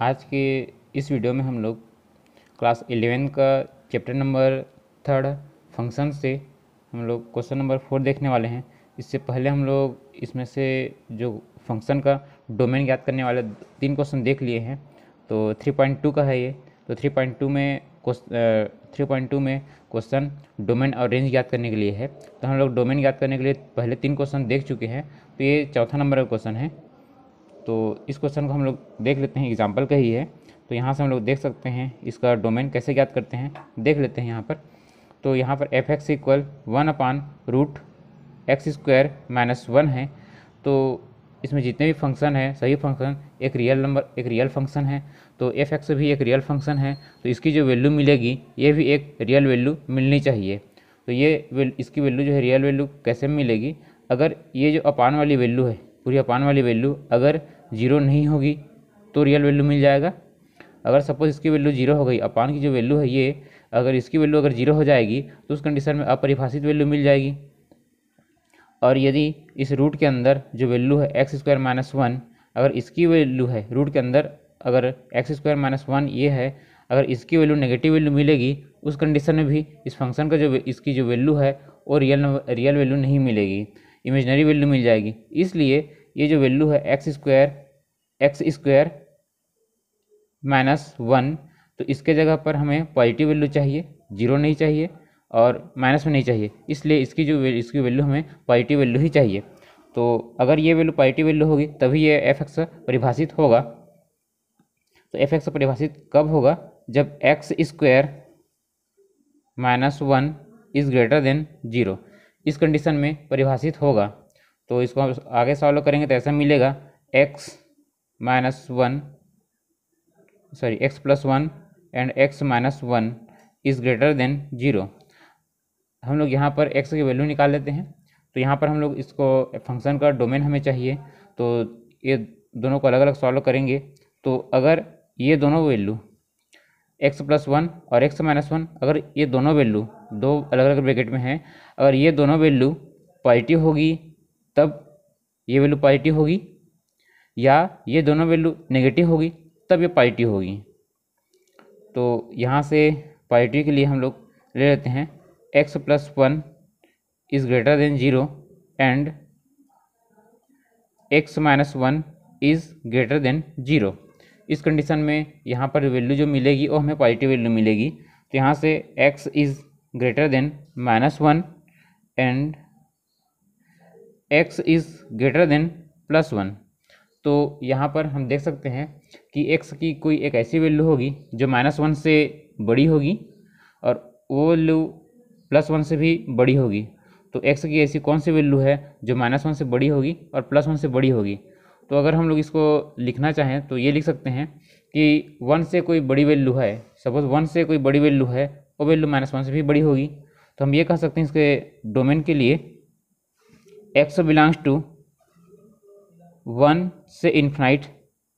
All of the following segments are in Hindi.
आज के इस वीडियो में हम लोग क्लास 11 का चैप्टर नंबर 3 फंक्शन से हम लोग क्वेश्चन नंबर 4 देखने वाले हैं। इससे पहले हम लोग इसमें से जो फंक्शन का डोमेन ज्ञात करने वाले 3 क्वेश्चन देख लिए हैं। तो 3.2 का है ये। तो 3.2 में क्वेश्चन डोमेन और रेंज ज्ञात करने के लिए है। तो हम लोग डोमेन ज्ञात करने के लिए पहले 3 क्वेश्चन देख चुके हैं। तो ये चौथा नंबर का क्वेश्चन है। तो इस क्वेश्चन को हम लोग देख लेते हैं, एग्जाम्पल का ही है। तो यहाँ से हम लोग देख सकते हैं इसका डोमेन कैसे ज्ञात करते हैं, देख लेते हैं यहाँ पर। तो यहाँ पर एफ एक्स इक्वल 1/√x² - 1 है। तो इसमें जितने भी फंक्शन है, सही फंक्शन एक रियल फंक्शन है। तो एफ एक्स भी एक रियल फंक्शन है। तो इसकी जो वैल्यू मिलेगी ये भी एक रियल वैल्यू मिलनी चाहिए। तो इसकी वैल्यू जो है रियल वैल्यू कैसे मिलेगी, अगर ये जो अपान वाली वैल्यू है, पूरी अपान वाली वैल्यू अगर जीरो नहीं होगी तो रियल वैल्यू मिल जाएगा। अगर सपोज इसकी वैल्यू जीरो हो गई, अपान की जो वैल्यू है ये, अगर इसकी वैल्यू अगर जीरो हो जाएगी तो उस कंडीशन में अपरिभाषित वैल्यू मिल जाएगी। और यदि इस रूट के अंदर जो वैल्यू है x² - 1, अगर इसकी वैल्यू है रूट के अंदर, अगर x² - 1 ये है, अगर इसकी वैल्यू नेगेटिव वैल्यू मिलेगी उस कंडीशन में भी इस फंक्शन का जो इसकी जो वैल्यू है वो रियल वैल्यू नहीं मिलेगी, इमेजनरी वैल्यू मिल जाएगी। इसलिए ये जो वैल्यू है x² - 1, तो इसके जगह पर हमें पॉजिटिव वैल्यू चाहिए, जीरो नहीं चाहिए और माइनस में नहीं चाहिए। इसलिए इसकी वैल्यू हमें पॉजिटिव वैल्यू ही चाहिए। तो अगर ये वैल्यू पॉजिटिव वैल्यू होगी तभी ये एफ एक्स परिभाषित होगा। तो एफ एक्स परिभाषित कब होगा, जब x² - 1 इज़ ग्रेटर देन 0, इस कंडीशन में परिभाषित होगा। तो इसको हम आगे सॉल्व करेंगे तो ऐसा मिलेगा x + 1 and x - 1 is greater than 0। हम लोग यहाँ पर x की वैल्यू निकाल लेते हैं। तो यहाँ पर हम लोग इसको फंक्शन का डोमेन हमें चाहिए, तो ये दोनों को अलग अलग सॉल्व करेंगे। तो अगर ये दोनों वैल्यू x + 1 और x - 1, अगर ये दोनों वैल्यू दो अलग अलग ब्रैकेट में हैं, अगर ये दोनों वैल्यू पॉजिटिव होगी तब ये वैल्यू पॉजिटिव होगी, या ये दोनों वैल्यू नेगेटिव होगी तब ये पॉजिटिव होगी। तो यहाँ से पॉजिटिव के लिए हम लोग ले लेते हैं x + 1 is greater than 0 and x - 1 is greater than 0। इस कंडीशन में यहाँ पर वैल्यू जो मिलेगी वो हमें पॉजिटिव वैल्यू मिलेगी। तो यहाँ से x is greater than -1 and x is greater than +1। तो यहाँ पर हम देख सकते हैं कि x की कोई एक ऐसी वैल्यू होगी जो -1 से बड़ी होगी और वो वैल्यू +1 से भी बड़ी होगी। तो x की ऐसी कौन सी वैल्यू है जो -1 से बड़ी होगी और +1 से बड़ी होगी। तो अगर हम लोग इसको लिखना चाहें तो ये लिख सकते हैं कि 1 से कोई बड़ी वैल्यू है, सपोज 1 से कोई बड़ी वैल्यू है, वो वैल्यू -1 से भी बड़ी होगी। तो हम ये कह सकते हैं इसके डोमेन के लिए x बिलोंग्स टू 1 से इन्फिनाइट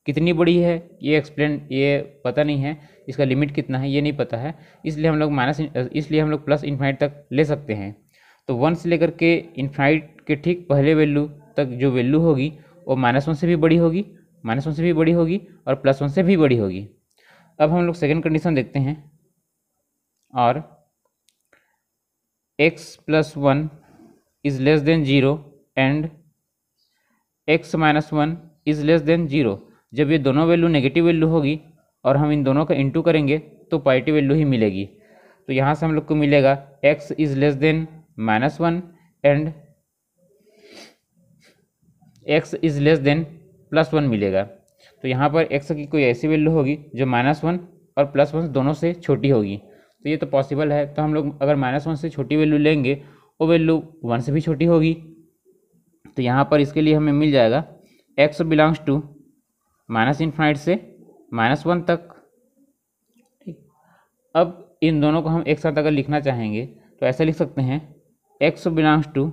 कितनी बड़ी है, ये पता नहीं है, इसका लिमिट कितना है ये नहीं पता है, इसलिए हम लोग प्लस इन्फिनाइट तक ले सकते हैं। तो 1 से लेकर के इन्फिनाइट के ठीक पहले वैल्यू तक जो वैल्यू होगी वो -1 से भी बड़ी होगी, -1 से भी बड़ी होगी और +1 से भी बड़ी होगी। अब हम लोग सेकेंड कंडीशन देखते हैं, और x + 1 is less than 0 and x - 1 is less than 0। जब ये दोनों वैल्यू नेगेटिव वैल्यू होगी और हम इन दोनों का इंटू करेंगे तो पॉजिटिव वैल्यू ही मिलेगी। तो यहाँ से हम लोग को मिलेगा x is less than -1 and x is less than +1 मिलेगा। तो यहाँ पर x की कोई ऐसी वैल्यू होगी जो -1 और +1 दोनों से छोटी होगी। तो ये तो पॉसिबल है। तो हम लोग अगर -1 से छोटी वैल्यू लेंगे वो वैल्यू 1 से भी छोटी होगी। तो यहाँ पर इसके लिए हमें मिल जाएगा x बिलोंग्स टू -∞ से -1 तक। ठीक, अब इन दोनों को हम एक साथ अगर लिखना चाहेंगे तो ऐसा लिख सकते हैं x belongs to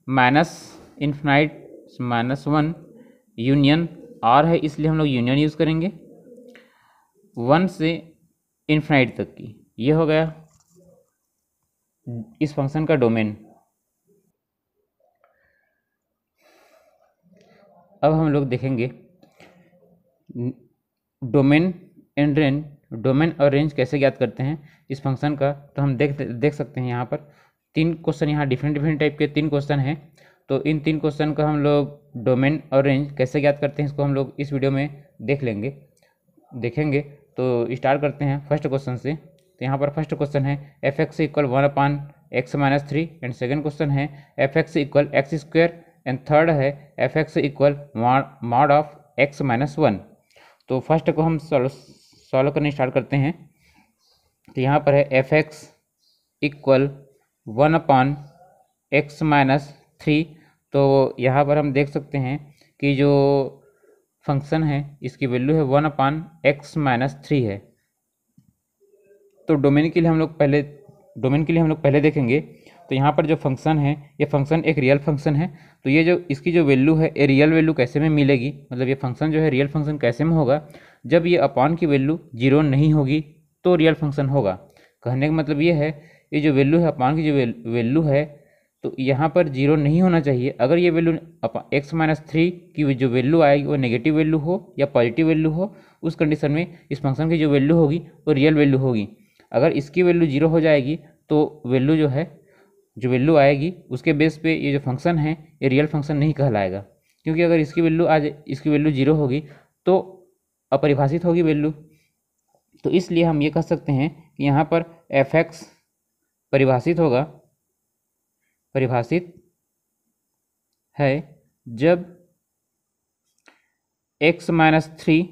-∞ union r है, इसलिए हम लोग यूनियन यूज़ करेंगे 1 से इन्फिनाइट तक की। ये हो गया इस फंक्शन का डोमेन। अब हम लोग देखेंगे डोमेन एंड रेंज, डोमेन और रेंज कैसे ज्ञात करते हैं इस फंक्शन का, तो हम देख सकते हैं यहाँ पर 3 क्वेश्चन, यहाँ डिफरेंट टाइप के 3 क्वेश्चन हैं। तो इन 3 क्वेश्चन का हम लोग डोमेन और रेंज कैसे ज्ञात करते हैं इसको हम लोग इस वीडियो में देखेंगे। तो स्टार्ट करते हैं फर्स्ट क्वेश्चन से। तो यहाँ पर फर्स्ट क्वेश्चन है F X equal 1/x-3 and second question है F X equal x² and third है F X equal mod of x-1। तो फर्स्ट को हम सॉल्व करने स्टार्ट करते हैं। तो यहाँ पर है एफ एक्स इक्वल 1/x-3। तो यहाँ पर हम देख सकते हैं कि जो फंक्शन है इसकी वैल्यू है 1/x-3 है। तो डोमेन के लिए हम लोग पहले देखेंगे। तो यहाँ पर जो फंक्शन है ये फंक्शन एक रियल फंक्शन है। तो ये जो इसकी जो वैल्यू है ये रियल वैल्यू कैसे में मिलेगी, मतलब ये फंक्शन जो है रियल फंक्शन कैसे में होगा, जब ये अपॉन की वैल्यू 0 नहीं होगी तो रियल फंक्शन होगा। कहने का मतलब ये है ये जो वैल्यू है अपॉन की जो वैल्यू है तो यहाँ पर 0 नहीं होना चाहिए। अगर ये वैल्यू x-3 की जो वैल्यू आएगी वो नेगेटिव वैल्यू हो या पॉजिटिव वैल्यू हो, उस कंडीशन में इस फंक्शन की जो वैल्यू होगी वो रियल वैल्यू होगी। अगर इसकी वैल्यू 0 हो जाएगी तो वैल्यू जो वैल्यू आएगी उसके बेस पे ये जो फंक्शन है ये रियल फंक्शन नहीं कहलाएगा, क्योंकि अगर इसकी वैल्यू 0 होगी तो अपरिभाषित होगी वैल्यू। तो इसलिए हम ये कह सकते हैं कि यहाँ पर एफ एक्स परिभाषित है जब x-3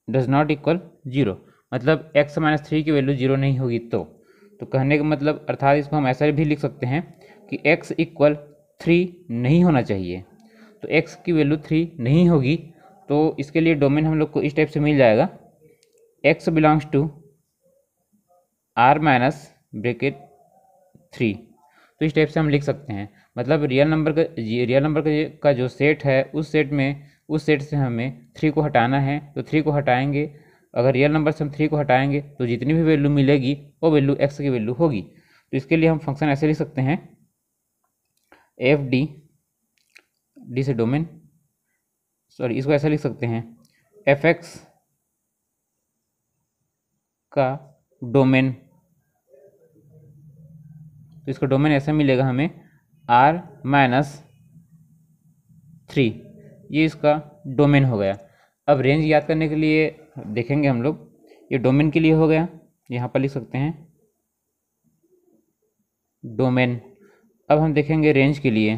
डज नॉट इक्वल 0, मतलब x-3 की वैल्यू 0 नहीं होगी। तो कहने का मतलब अर्थात इसको हम ऐसा भी लिख सकते हैं कि x इक्वल 3 नहीं होना चाहिए। तो x की वैल्यू 3 नहीं होगी तो इसके लिए डोमेन हम लोग को इस टाइप से मिल जाएगा x बिलोंग्स टू r-3। तो इस टाइप से हम लिख सकते हैं, मतलब रियल नंबर का जो सेट है उस सेट से हमें 3 को हटाना है। तो 3 को हटाएंगे, अगर रियल नंबर से हम 3 को हटाएंगे तो जितनी भी वैल्यू मिलेगी वो वैल्यू x की वैल्यू होगी। तो इसके लिए हम फंक्शन ऐसे लिख सकते हैं एफ डी से डोमेन, इसको ऐसा लिख सकते हैं एफ एक्स का डोमेन। तो इसका डोमेन ऐसा मिलेगा हमें r-3, ये इसका डोमेन हो गया। अब रेंज याद करने के लिए देखेंगे हम लोग, ये डोमेन के लिए हो गया, यहाँ पर लिख सकते हैं डोमेन। अब हम देखेंगे रेंज के लिए।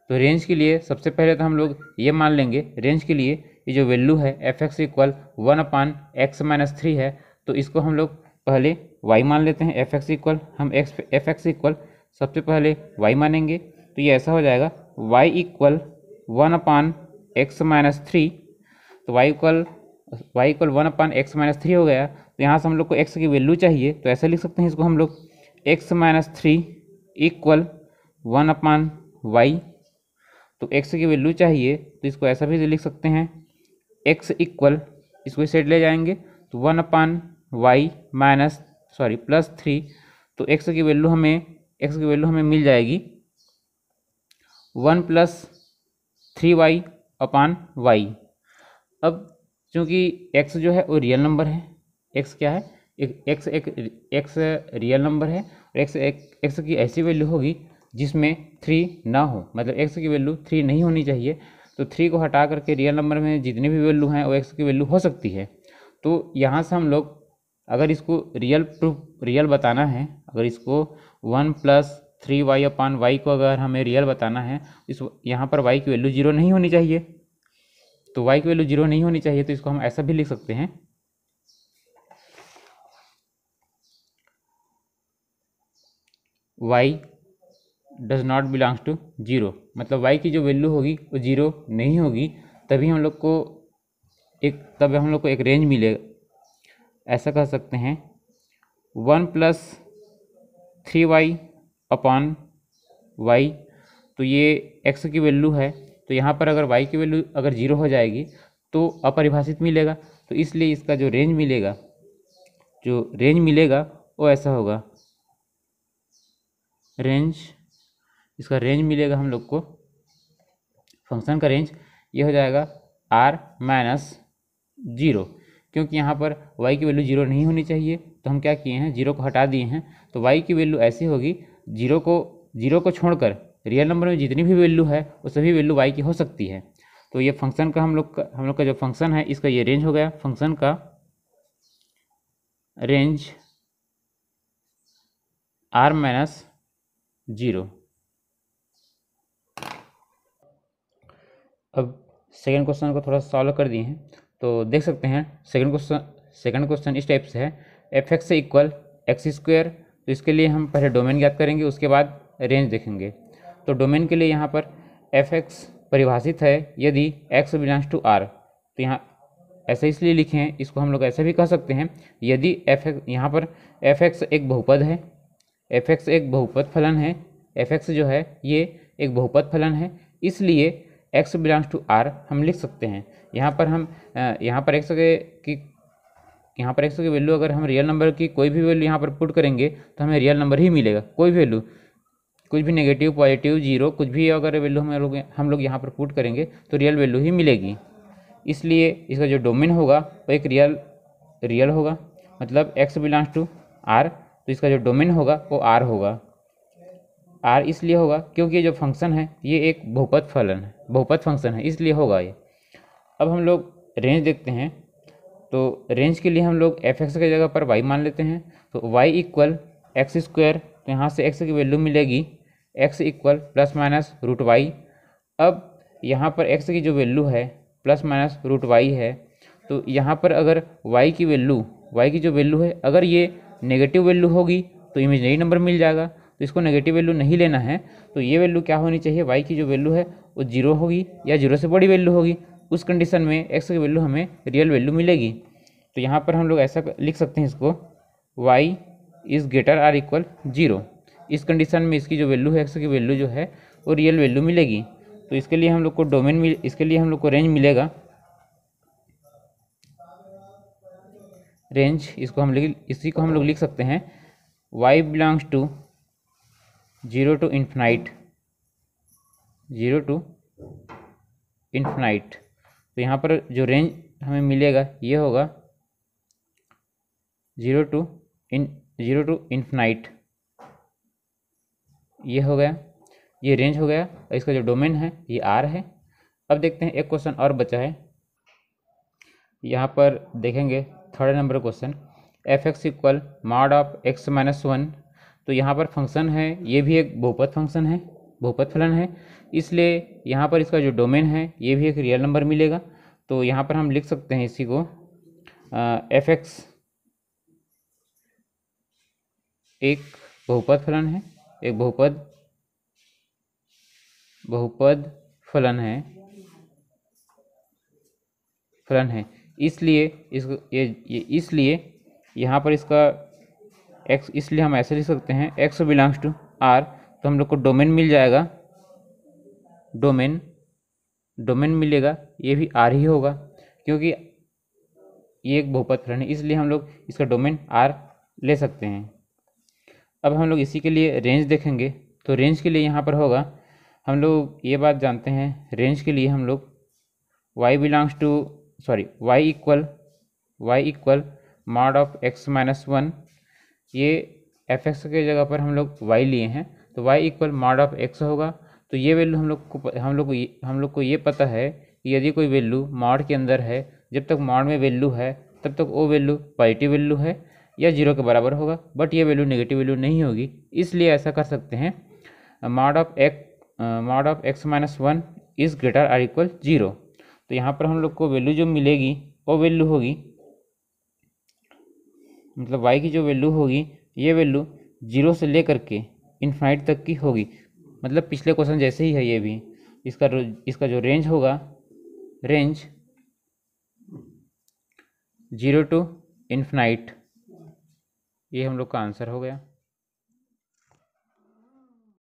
तो रेंज के लिए सबसे पहले तो हम लोग ये मान लेंगे रेंज के लिए ये जो वैल्यू है एफ एक्स इक्वल 1/x-3 है, तो इसको हम लोग पहले y मान लेते हैं। एफ एक्स इक्वल सबसे पहले y मानेंगे, तो ये ऐसा हो जाएगा y इक्वल 1/x-3। तो y इक्वल 1/x-3 हो गया। तो यहाँ से हम लोग को x की वैल्यू चाहिए, तो ऐसा लिख सकते हैं इसको हम लोग x-3 इक्वल 1/y। तो x की वैल्यू चाहिए तो इसको ऐसा भी लिख सकते हैं x इक्वल, इसको सेट ले जाएंगे तो 1/y प्लस 3। तो x की वैल्यू हमें मिल जाएगी 1 + 3y/y। अब चूँकि x जो है वो रियल नंबर है, x क्या है, x रियल नंबर है और x की ऐसी वैल्यू होगी जिसमें 3 ना हो, मतलब x की वैल्यू 3 नहीं होनी चाहिए। तो 3 को हटा करके रियल नंबर में जितनी भी वैल्यू हैं वो x की वैल्यू हो सकती है। तो यहाँ से हम लोग अगर इसको रियल बताना है, अगर इसको 1 + 3y/y को अगर हमें रियल बताना है, यहाँ पर y की वैल्यू 0 नहीं होनी चाहिए। तो y की वैल्यू 0 नहीं होनी चाहिए, तो इसको हम ऐसा भी लिख सकते हैं y does not belongs to 0, मतलब y की जो वैल्यू होगी वो 0 नहीं होगी, तभी हम लोग को एक रेंज मिलेगा। ऐसा कह सकते हैं 1 + 3y/y। तो ये x की वैल्यू है, तो यहाँ पर अगर y की वैल्यू अगर 0 हो जाएगी तो अपरिभाषित मिलेगा। तो इसलिए इसका जो रेंज मिलेगा वो ऐसा होगा, इसका रेंज मिलेगा हम लोग को, फंक्शन का रेंज ये हो जाएगा r माइनस 0, क्योंकि यहाँ पर y की वैल्यू 0 नहीं होनी चाहिए, तो हम क्या किए हैं, 0 को हटा दिए हैं। तो y की वैल्यू ऐसी होगी, 0 को छोड़कर रियल नंबर में जितनी भी वैल्यू है वो सभी वैल्यू y की हो सकती है। तो ये फंक्शन का हम लोग का जो फंक्शन है इसका ये रेंज हो गया, फंक्शन का रेंज r माइनस 0। अब सेकंड क्वेश्चन को थोड़ा सॉल्व कर दिए हैं, तो देख सकते हैं सेकंड क्वेश्चन इस टाइप से है, एफ एक्स से इक्वल एक्स स्क्वायर। तो इसके लिए हम पहले डोमेन ज्ञात करेंगे, उसके बाद रेंज देखेंगे। तो डोमेन के लिए यहाँ पर एफ एक्स परिभाषित है यदि एक्स बिलोंग्स टू आर। तो यहाँ ऐसा इसलिए लिखे हैं, इसको हम लोग ऐसे भी कह सकते हैं, यदि एफ एक्स, यहाँ पर एफ एक्स एक बहुपद है, एफ एक्स एक बहुपद फलन है, एफ एक्स जो है ये एक बहुपद फलन है, इसलिए एक्स बिलोंग्स टू आर हम लिख सकते हैं। यहाँ पर एक्स की वैल्यू अगर हम रियल नंबर की कोई भी वैल्यू यहाँ पर पुट करेंगे तो हमें रियल नंबर ही मिलेगा। कोई भी वैल्यू, कुछ भी नेगेटिव, पॉजिटिव, जीरो, कुछ भी अगर वैल्यू हम लोग यहाँ पर पुट करेंगे तो रियल वैल्यू ही मिलेगी। इसलिए इसका जो डोमेन होगा वो एक रियल होगा, मतलब एक्स बिलोंग्स टू आर, तो इसका जो डोमेन होगा वो आर होगा। आर इसलिए होगा क्योंकि जो फंक्शन है ये एक बहुपद फंक्शन है, इसलिए होगा ये। अब हम लोग रेंज देखते हैं, तो रेंज के लिए हम लोग एफ एक्स की जगह पर वाई मान लेते हैं। तो वाई इक्वल एक्स स्क्वायर, तो यहाँ से एक्स की वैल्यू मिलेगी x equal plus minus root y. अब यहाँ पर एक्स की जो वैल्यू है प्लस माइनस रूट वाई है, तो यहाँ पर अगर वाई की जो वैल्यू है अगर ये नेगेटिव वैल्यू होगी तो इमेजिनरी नंबर मिल जाएगा। तो इसको नेगेटिव वैल्यू नहीं लेना है, तो ये वैल्यू क्या होनी चाहिए, वाई की जो वैल्यू है वो 0 होगी या 0 से बड़ी वैल्यू होगी। उस कंडीशन में एक्स की वैल्यू हमें रियल वैल्यू मिलेगी। तो यहाँ पर हम लोग ऐसा लिख सकते हैं इसको, y is greater or equal 0। इस कंडीशन में इसकी जो वैल्यू है, एक्स की वैल्यू जो है वो रियल वैल्यू मिलेगी। तो इसके लिए हम लोग को रेंज मिलेगा, रेंज इसी को हम लोग लिख सकते हैं y belongs to 0 to infinite, तो यहाँ पर जो रेंज हमें मिलेगा ये होगा 0 टू इन्फिनाइट। ये हो गया, ये रेंज हो गया। इसका जो डोमेन है ये आर है। अब देखते हैं एक क्वेश्चन और बचा है, यहाँ पर देखेंगे third number question, F X equal mod of x minus 1। तो यहाँ पर फंक्शन है, ये भी एक बहुपद फंक्शन है, बहुपद फलन है, इसलिए यहाँ पर इसका जो डोमेन है ये भी एक रियल नंबर मिलेगा। तो यहाँ पर हम लिख सकते हैं इसी को, एफ एक्स एक बहुपद फलन है, एक बहुपद फलन है, इसलिए इसलिए यहाँ पर इसका x, इसलिए हम ऐसे लिख सकते हैं x बिलोंग्स टू r। तो हम लोग को डोमेन मिल जाएगा, डोमेन मिलेगा, ये भी r ही होगा क्योंकि ये एक बहुपद फलन है, इसलिए हम लोग इसका डोमेन r ले सकते हैं। अब हम लोग इसी के लिए रेंज देखेंगे। तो रेंज के लिए यहाँ पर होगा, हम लोग ये बात जानते हैं, रेंज के लिए हम लोग y equal mod of x minus 1, ये एफ एक्स के जगह पर हम लोग y लिए हैं, तो y equal mod of x होगा। तो ये वैल्यू हम लोग को ये पता है कि यदि कोई वैल्यू मॉड के अंदर है, जब तक मॉड में वैल्यू है तब तक वो वैल्यू पॉजिटिव वैल्यू है या 0 के बराबर होगा, बट ये वैल्यू नेगेटिव वैल्यू नहीं होगी। इसलिए ऐसा कर सकते हैं, mod of x minus 1 is greater or equal 0। तो यहाँ पर हम लोग को वैल्यू जो मिलेगी वो वैल्यू होगी, मतलब y की जो वैल्यू होगी ये वैल्यू 0 से लेकर के इन्फाइनाइट तक की होगी, मतलब पिछले क्वेश्चन जैसे ही है ये भी। इसका जो रेंज होगा, रेंज 0 टू इन्फिनाइट, ये हम लोग का आंसर हो गया।